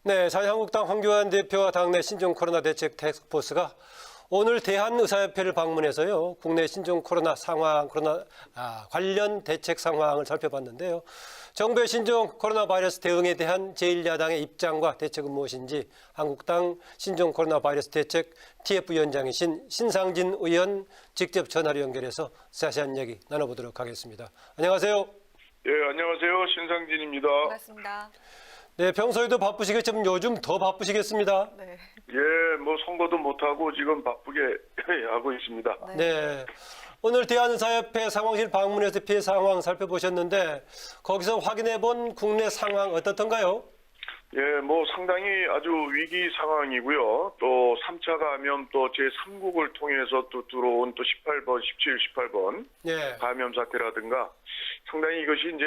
네, 자유한국당 황교안 대표와 당내 신종 코로나 대책 태스크포스가 오늘 대한의사협회를 방문해서요, 국내 신종 코로나 관련 대책 상황을 살펴봤는데요. 정부의 신종 코로나 바이러스 대응에 대한 제1야당의 입장과 대책은 무엇인지 한국당 신종 코로나 바이러스 대책 TF위원장이신 신상진 의원 직접 전화로 연결해서 자세한 얘기 나눠보도록 하겠습니다. 안녕하세요. 예, 안녕하세요. 신상진입니다. 반갑습니다. 네, 평소에도 바쁘시겠지만 요즘 더 바쁘시겠습니다. 네. 예, 뭐 선거도 못하고 지금 바쁘게 하고 있습니다. 네. 오늘 대한의사협회 상황실 방문해서 피해 상황 살펴보셨는데 거기서 확인해 본 국내 상황 어떻던가요? 예, 뭐 상당히 아주 위기 상황이고요. 또 3차 감염 또 제3국을 통해서 또 들어온 또 18번, 17, 18번 네. 감염 사태라든가 상당히 이것이 이제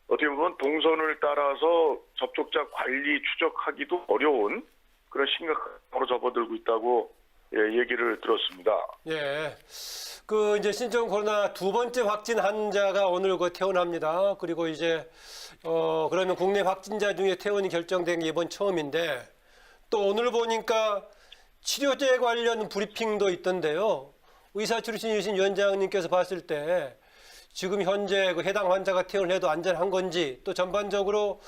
어떻게 보면 동선을 따라서 접촉자 관리 추적하기도 어려운 그런 심각함으로 접어들고 있다고 얘기를 들었습니다. 예. 이제 신종 코로나 두 번째 확진 환자가 오늘 퇴원합니다. 그리고 이제 그러면 국내 확진자 중에 퇴원이 결정된 게 이번 처음인데 또 오늘 보니까 치료제 관련 브리핑도 있던데요. 의사 출신이신 위원장님께서 봤을 때 지금 현재 해당 환자가 퇴원해도 안전한 건지 또 전반적으로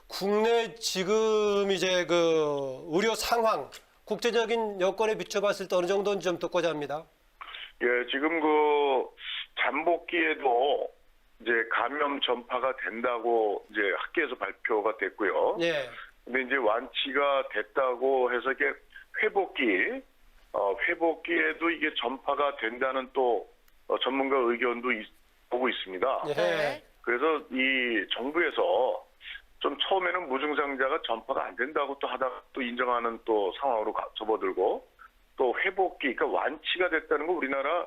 국내 지금 이제 의료 상황 국제적인 여건에 비춰봤을 때 어느 정도인지 좀 듣고자 합니다. 예, 지금 잠복기에도 이제 감염 전파가 된다고 이제 학계에서 발표가 됐고요. 예. 근데 이제 완치가 됐다고 해서 이게 회복기에도 이게 전파가 된다는 또 전문가 의견도 보고 있습니다. 예. 그래서 이 정부에서 좀 처음에는 무증상자가 전파가 안 된다고 또 하다가 또 인정하는 또 상황으로 접어들고 또 회복기, 그러니까 완치가 됐다는 거 우리나라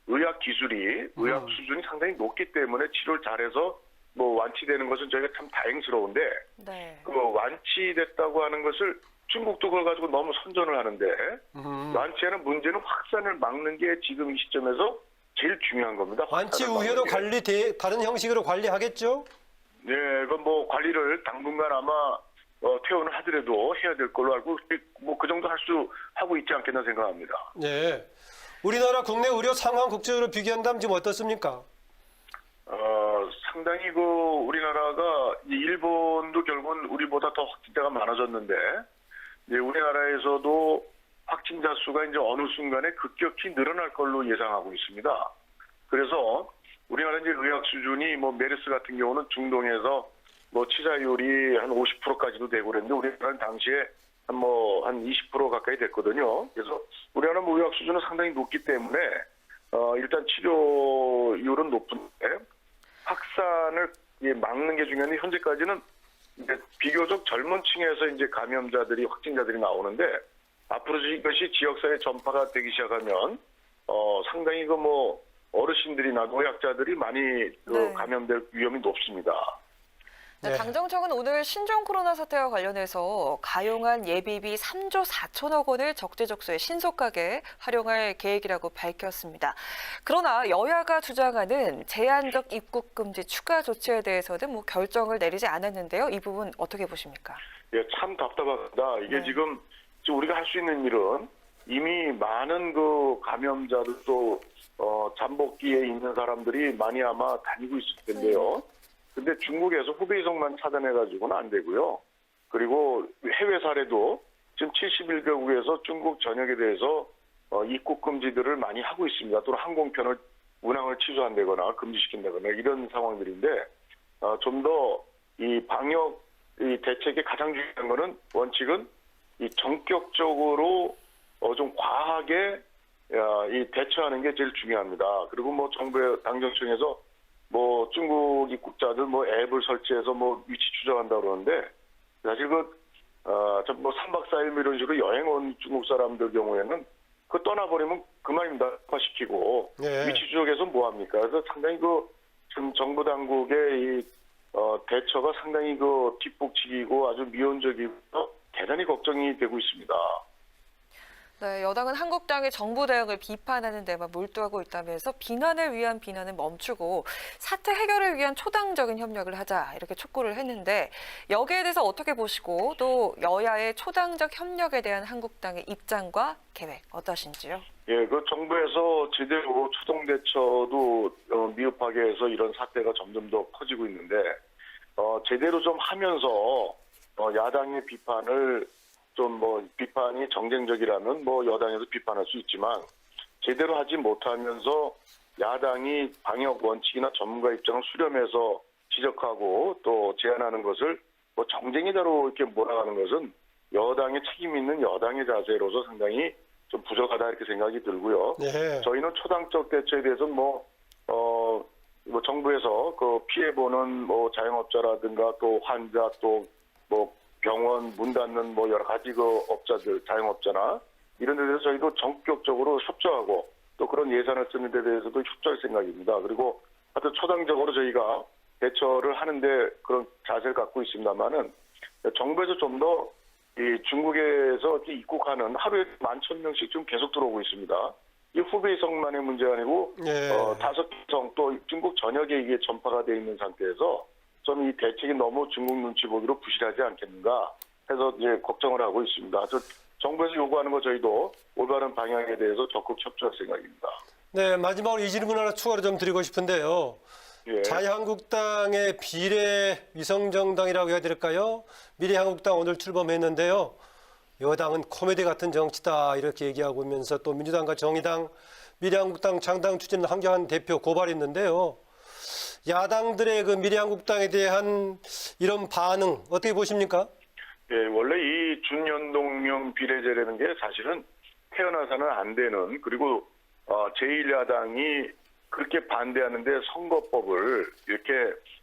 의학 기술이 의학 수준이 상당히 높기 때문에 치료를 잘해서 뭐 완치되는 것은 저희가 참 다행스러운데 네. 완치됐다고 하는 것을 중국도 그걸 가지고 너무 선전을 하는데 완치하는 문제는 확산을 막는 게 지금 이 시점에서 제일 중요한 겁니다. 완치 후에도 다른 형식으로 관리하겠죠? 네, 그건 뭐 관리를 당분간 아마 퇴원을 하더라도 해야 될 걸로 알고 뭐 그 정도 하고 있지 않겠나 생각합니다. 네. 우리나라 국내 의료 상황 국제적으로 비교한다면 지금 어떻습니까? 상당히 우리나라가 일본도 결국은 우리보다 더 확진자가 많아졌는데 이제 우리나라에서도 확진자 수가 이제 어느 순간에 급격히 늘어날 걸로 예상하고 있습니다. 그래서 우리나라 이제 의학 수준이 뭐 메르스 같은 경우는 중동에서 뭐 치사율이 한 50%까지도 되고 그랬는데 우리나라는 당시에 한 20% 가까이 됐거든요. 그래서 우리나라 뭐 의학 수준은 상당히 높기 때문에 일단 치료율은 높은데 확산을 막는 게 중요한데 현재까지는 이제 비교적 젊은 층에서 이제 감염자들이 확진자들이 나오는데 앞으로 이것이 지역사회 전파가 되기 시작하면 상당히 어르신들이나 노약자들이 많이 감염될 위험이 높습니다. 네. 당정청은 오늘 신종 코로나 사태와 관련해서 가용한 예비비 3조 4천억 원을 적재적소에 신속하게 활용할 계획이라고 밝혔습니다. 그러나 여야가 주장하는 제한적 입국 금지 추가 조치에 대해서는 결정을 내리지 않았는데요. 이 부분 어떻게 보십니까? 예, 참 답답합니다. 이게 지금 우리가 할 수 있는 일은 이미 많은 감염자들도 잠복기에 있는 사람들이 많이 아마 다니고 있을 텐데요. 근데 중국에서 후베이성만 차단해가지고는 안 되고요. 그리고 해외 사례도 지금 71개국에서 중국 전역에 대해서 입국 금지들을 많이 하고 있습니다. 또는 항공편을 운항을 취소한다거나 금지시킨다거나 이런 상황들인데 좀 더 이 방역 대책의 가장 중요한 거는 원칙은 이 전격적으로 좀 과하게 대처하는 게 제일 중요합니다. 그리고 정부의 당정청에서 중국 입국자들 앱을 설치해서 위치 추적한다 그러는데 사실 3박 4일 이런 식으로 여행 온 중국 사람들 경우에는 떠나버리면 그만입니다. 시키고 위치 추적해서 뭐 합니까? 그래서 상당히 지금 정부 당국의 이 대처가 상당히 뒷북치기고 아주 미온적이고 대단히 걱정이 되고 있습니다. 네, 여당은 한국당의 정부 대응을 비판하는 데만 몰두하고 있다면서 비난을 위한 비난은 멈추고 사태 해결을 위한 초당적인 협력을 하자 이렇게 촉구를 했는데 여기에 대해서 어떻게 보시고 또 여야의 초당적 협력에 대한 한국당의 입장과 계획 어떠신지요? 예, 그 정부에서 제대로 추동 대처도 미흡하게 해서 이런 사태가 점점 더 커지고 있는데 제대로 좀 하면서 야당의 비판을 좀 비판이 정쟁적이라면 여당에서 비판할 수 있지만 제대로 하지 못하면서 야당이 방역 원칙이나 전문가 입장을 수렴해서 지적하고 또 제안하는 것을 정쟁이다로 이렇게 몰아가는 것은 여당의 책임 있는 여당의 자세로서 상당히 좀 부족하다 이렇게 생각이 들고요. 네. 저희는 초당적 대처에 대해서 정부에서 그 피해 보는 자영업자라든가 또 환자 또 병원 문 닫는 여러 가지 그 업자들 자영업자나 이런 데 대해서 저희도 전격적으로 협조하고 또 그런 예산을 쓰는 데 대해서도 협조할 생각입니다. 그리고 하여튼 초당적으로 저희가 대처를 하는데 그런 자세를 갖고 있습니다만은 정부에서 좀 더 중국에서 이렇게 입국하는 하루에 11,000명씩 좀 계속 들어오고 있습니다. 이 후베이성만의 문제 아니고 네. 5개성 또 중국 전역에 이게 전파가 돼 있는 상태에서 저는 이 대책이 너무 중국 눈치 보기로 부실하지 않겠는가 해서 이제 걱정을 하고 있습니다. 그래서 정부에서 요구하는 거 저희도 올바른 방향에 대해서 적극 협조할 생각입니다. 네, 마지막으로 이 질문 하나 추가로 좀 드리고 싶은데요. 예. 자유한국당의 비례 위성정당이라고 해야 될까요? 미래한국당 오늘 출범했는데요. 여당은 코미디 같은 정치다 이렇게 얘기하고 있면서 또 민주당과 정의당, 미래한국당 창당 추진 황교안 대표 고발했는데요. 야당들의 그 미래한국당에 대한 이런 반응 어떻게 보십니까? 예, 원래 이 준연동형 비례제라는 게 사실은 태어나서는 안 되는 그리고 제1야당이 그렇게 반대하는데 선거법을 이렇게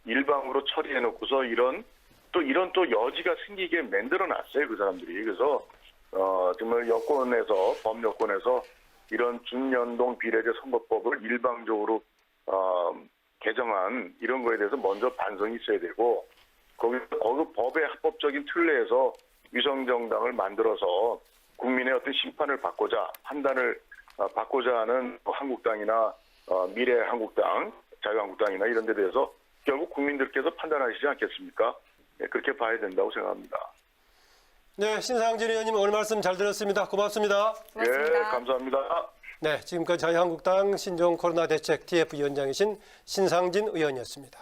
일방으로 처리해놓고서 이런 또 여지가 생기게 만들어놨어요 그 사람들이. 그래서 정말 여권에서 범여권에서 이런 준연동 비례제 선거법을 일방적으로 개정한 이런 거에 대해서 먼저 반성이 있어야 되고 거기 법의 합법적인 틀 내에서 위성정당을 만들어서 국민의 어떤 심판을 받고자 판단을 받고자 하는 한국당이나 미래한국당, 자유한국당이나 이런 데 대해서 결국 국민들께서 판단하시지 않겠습니까? 네, 그렇게 봐야 된다고 생각합니다. 네, 신상진 의원님 오늘 말씀 잘 들었습니다. 고맙습니다. 고맙습니다. 예, 감사합니다. 네, 지금까지 자유한국당 신종 코로나 대책 TF 위원장이신 신상진 의원이었습니다.